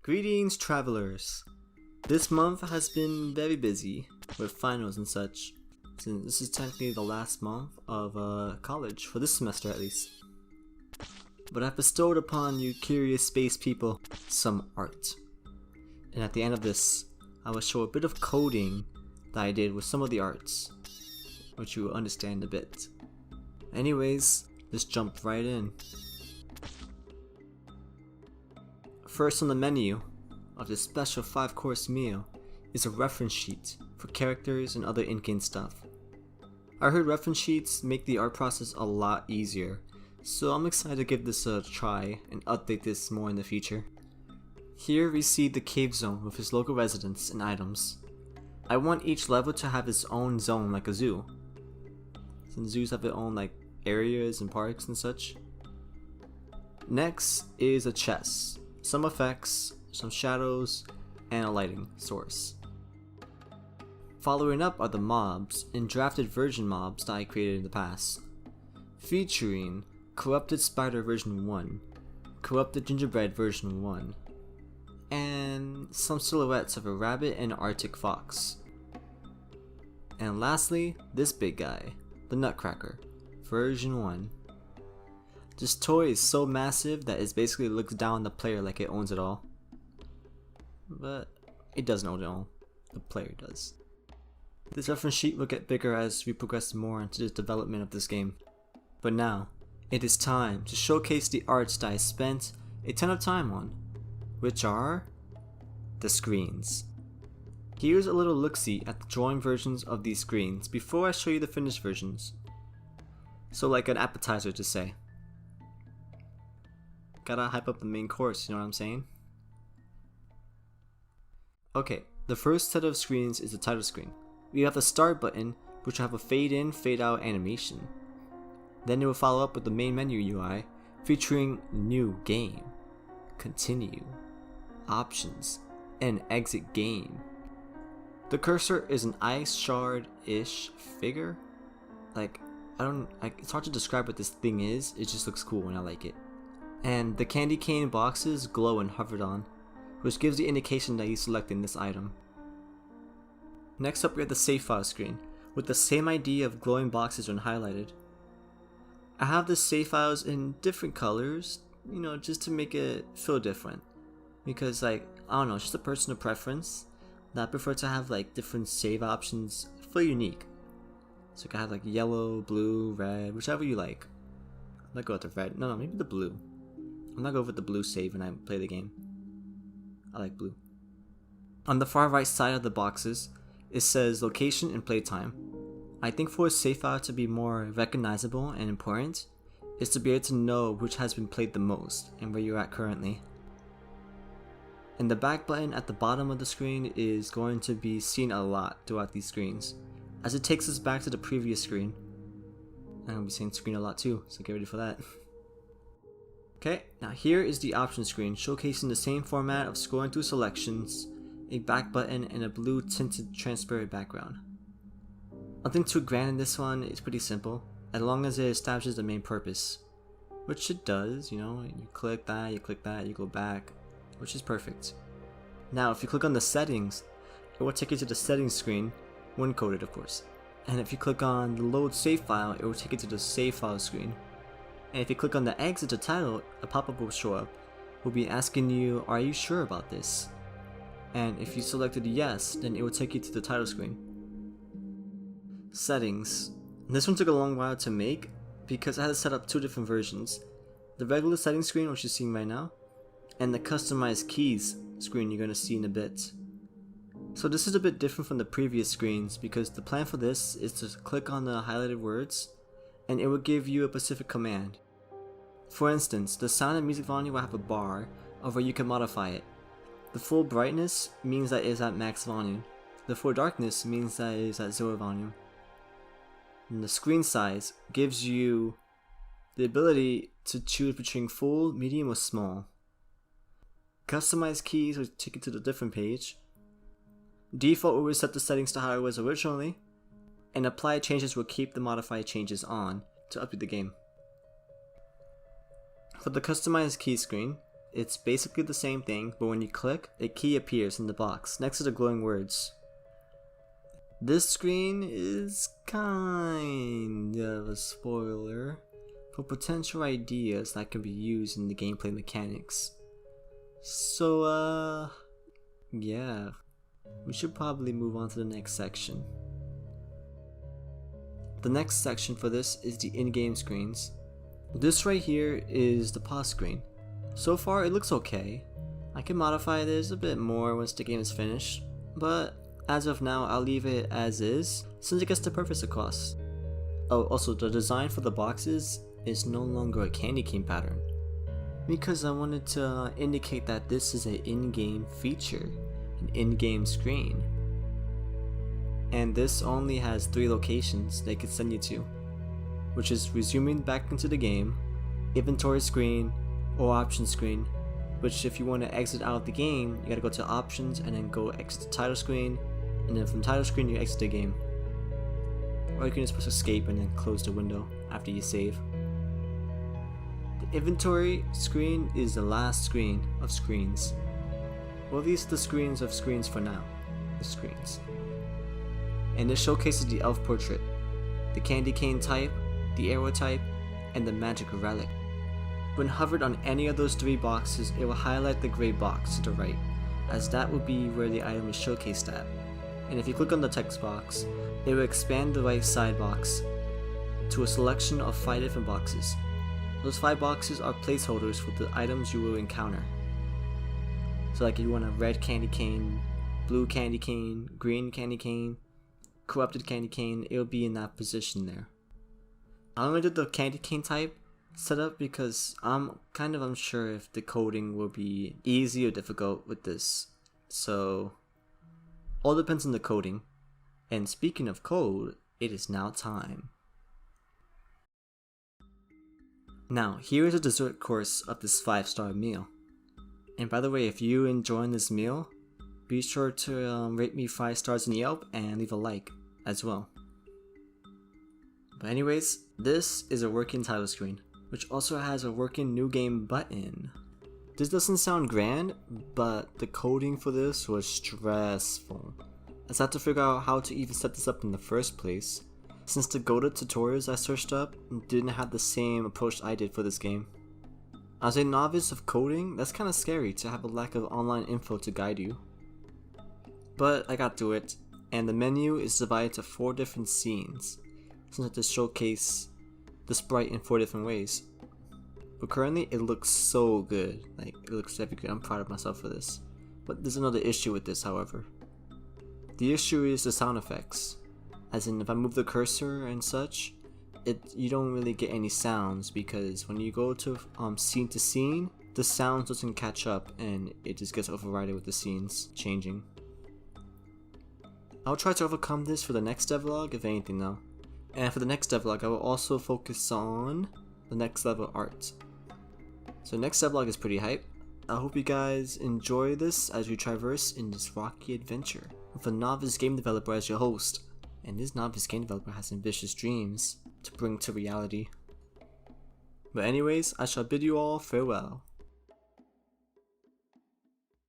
Greetings, travelers! This month has been very busy with finals and such, since this is technically the last month of college, for this semester at least. But I've bestowed upon you curious space people some art. And at the end of this, I will show a bit of coding that I did with some of the arts, which you will understand a bit. Anyways, let's jump right in. First on the menu of this special 5-course meal is a reference sheet for characters and other in-game stuff. I heard reference sheets make the art process a lot easier, so I'm excited to give this a try and update this more in the future. Here we see the cave zone with its local residents and items. I want each level to have its own zone like a zoo, since zoos have their own like areas and parks and such. Next is a chest, some effects, some shadows, and a lighting source. Following up are the mobs and drafted version mobs that I created in the past, featuring Corrupted Spider version 1, Corrupted Gingerbread version 1, and some silhouettes of a rabbit and an Arctic fox. And lastly, this big guy, the Nutcracker, version 1. This toy is so massive that it basically looks down on the player like it owns it all. But it doesn't own it all, the player does. This reference sheet will get bigger as we progress more into the development of this game. But now, it is time to showcase the arts that I spent a ton of time on, which are the screens. Here's a little look-see at the drawing versions of these screens before I show you the finished versions. So like an appetizer to say. Gotta hype up the main course, you know what I'm saying? Okay, the first set of screens is the title screen. We have the start button, which will have a fade in, fade out animation. Then it will follow up with the main menu UI, featuring new game, continue, options, and exit game. The cursor is an ice shard-ish figure. It's hard to describe what this thing is, it just looks cool and I like it. And the candy cane boxes glow when hovered on, which gives the indication that he's selecting this item. Next up we have the save file screen, with the same idea of glowing boxes when highlighted. I have the save files in different colors, you know, just to make it feel different. Because I don't know, it's just a personal preference that I prefer to have like different save options feel unique. So you can have like yellow, blue, red, whichever you like. I'm not going with the red, no, maybe the blue. I'm not going with the blue save when I play the game. I like blue. On the far right side of the boxes, it says location and playtime. I think for a save file to be more recognizable and important, is to be able to know which has been played the most and where you're at currently. And the back button at the bottom of the screen is going to be seen a lot throughout these screens, as it takes us back to the previous screen. And I'll be saying screen a lot too, so get ready for that. Okay, now here is the option screen, showcasing the same format of scrolling through selections, a back button, and a blue tinted transparent background. Nothing too grand in this one, it's pretty simple, as long as it establishes the main purpose. Which it does, you know, you click that, you go back, which is perfect. Now if you click on the settings, it will take you to the settings screen, when coded of course. And if you click on the load save file, it will take you to the save file screen. And if you click on the exit to title, a pop-up will show up. Will be asking you, are you sure about this? And if you selected yes, then it will take you to the title screen. Settings. This one took a long while to make because I had to set up two different versions. The regular settings screen, which you're seeing right now, and the customized keys screen you're going to see in a bit. So this is a bit different from the previous screens because the plan for this is to click on the highlighted words and it will give you a specific command. For instance, the sound and music volume will have a bar of where you can modify it. The full brightness means that it is at max volume. The full darkness means that it is at 0 volume. And the screen size gives you the ability to choose between full, medium, or small. Customized keys will take you to the different page. Default will set the settings to how it was originally, and apply changes will keep the modified changes on to update the game. For the customized key screen, It's basically the same thing, but when you click, a key appears in the box next to the glowing words. This screen is kind of a spoiler for potential ideas that can be used in the gameplay mechanics. So, yeah, we should probably move on to the next section. The next section for this is the in-game screens. This right here is the pause screen. So far it looks okay. I can modify this a bit more once the game is finished, but as of now I'll leave it as is since it gets the purpose across. Oh, also the design for the boxes is no longer a candy cane pattern, because I wanted to indicate that this is an in-game feature, an in-game screen. And this only has 3 locations they could send you to, which is resuming back into the game, inventory screen, or option screen, which if you want to exit out of the game, you gotta go to options and then go exit the title screen, and then from title screen you exit the game. Or you can just press escape and then close the window after you save. The inventory screen is the last screen of screens. Well, these are the screens of screens for now. The screens. And this showcases the elf portrait, the candy cane type, the arrow type, and the magic relic. When hovered on any of those 3 boxes, it will highlight the gray box to the right, as that will be where the item is showcased at. And if you click on the text box, it will expand the right side box to a selection of 5 different boxes. Those 5 boxes are placeholders for the items you will encounter. So like if you want a red candy cane, blue candy cane, green candy cane, corrupted candy cane, it'll be in that position there. I only did the candy cane type setup because I'm kind of unsure if the coding will be easy or difficult with this. So all depends on the coding. And speaking of code, it is now time. Now here is a dessert course of this 5-star meal. And by the way, if you enjoying this meal, be sure to rate me 5 stars in Yelp and leave a like as well. But anyways, this is a working title screen, which also has a working new game button. This doesn't sound grand, but the coding for this was stressful, as I had to figure out how to even set this up in the first place, since the Go-To tutorials I searched up didn't have the same approach I did for this game. As a novice of coding, that's kinda scary to have a lack of online info to guide you. But I got through it, and the menu is divided to 4 different scenes, since I had to showcase the sprite in 4 different ways. But currently it looks so good, like it looks very good. I'm proud of myself for this. But there's another issue with this, however. The issue is the sound effects, as in if I move the cursor and such, you don't really get any sounds, because when you go to scene to scene, the sound doesn't catch up and it just gets overridden with the scenes changing. I'll try to overcome this for the next devlog, if anything though. And for the next devlog, I will also focus on the next level art. So next devlog is pretty hype. I hope you guys enjoy this as we traverse in this rocky adventure with a novice game developer as your host. And this novice game developer has ambitious dreams to bring to reality. But anyways, I shall bid you all farewell.